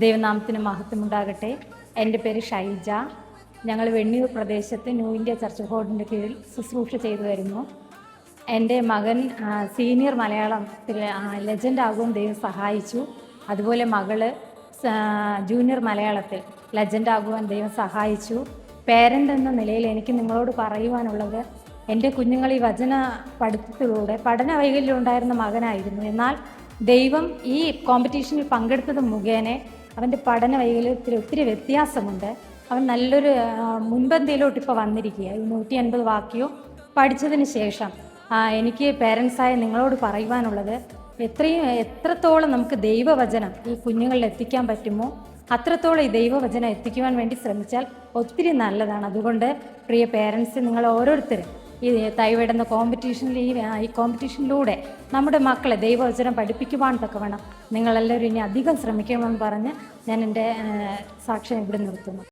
ദൈവനാമത്തിന് മഹത്വമുണ്ടാകട്ടെ. എൻ്റെ പേര് ഷൈജ. ഞങ്ങൾ വെണ്ണിയൂർ പ്രദേശത്ത് ന്യൂ ഇന്ത്യ ചർച്ച് ബോർഡിൻ്റെ കീഴിൽ ശുശ്രൂഷ ചെയ്തു വരുന്നു. എൻ്റെ മകൻ സീനിയർ മലയാളത്തിൽ ലെജൻഡ് ആകുവാൻ ദൈവം സഹായിച്ചു. അതുപോലെ മകള് ജൂനിയർ മലയാളത്തിൽ ലെജൻഡ് ആകുവാൻ ദൈവം സഹായിച്ചു. പേരൻ്റ് എന്ന നിലയിൽ എനിക്ക് നിങ്ങളോട് പറയുവാനുള്ളത്, എൻ്റെ കുഞ്ഞുങ്ങൾ ഈ വചന പഠിത്തത്തിലൂടെ പഠന വൈകല്യമുണ്ടായിരുന്ന മകനായിരുന്നു. എന്നാൽ ദൈവം ഈ കോമ്പറ്റീഷനിൽ പങ്കെടുത്തത് മുഖേന അവൻ്റെ പഠന വൈകല്യത്തിൽ ഒത്തിരി വ്യത്യാസമുണ്ട്. അവൻ നല്ലൊരു മുൻപന്തിയിലോട്ട് ഇപ്പോൾ വന്നിരിക്കുക. ഈ 150 വാക്യവും പഠിച്ചതിന് ശേഷം എനിക്ക് പേരൻസായ നിങ്ങളോട് പറയുവാനുള്ളത്, എത്രത്തോളം നമുക്ക് ദൈവവചനം ഈ കുഞ്ഞുങ്ങളിൽ എത്തിക്കാൻ പറ്റുമോ അത്രത്തോളം ഈ ദൈവവചനം എത്തിക്കുവാൻ വേണ്ടി ശ്രമിച്ചാൽ ഒത്തിരി നല്ലതാണ്. അതുകൊണ്ട് പ്രിയ പേരൻസ്, നിങ്ങൾ ഓരോരുത്തരും ഈ തൈവേടുന്ന കോമ്പറ്റീഷനിൽ ഈ കോമ്പറ്റീഷനിലൂടെ നമ്മുടെ മക്കളെ ദൈവവചനം പഠിപ്പിക്കുവാൻ തക്കവണ്ണം നിങ്ങളെല്ലാവരും ഇനി അധികം ശ്രമിക്കണമെന്ന് പറഞ്ഞ് ഞാൻ എൻ്റെ സാക്ഷ്യം ഇവിടെ നിർത്തുന്നു.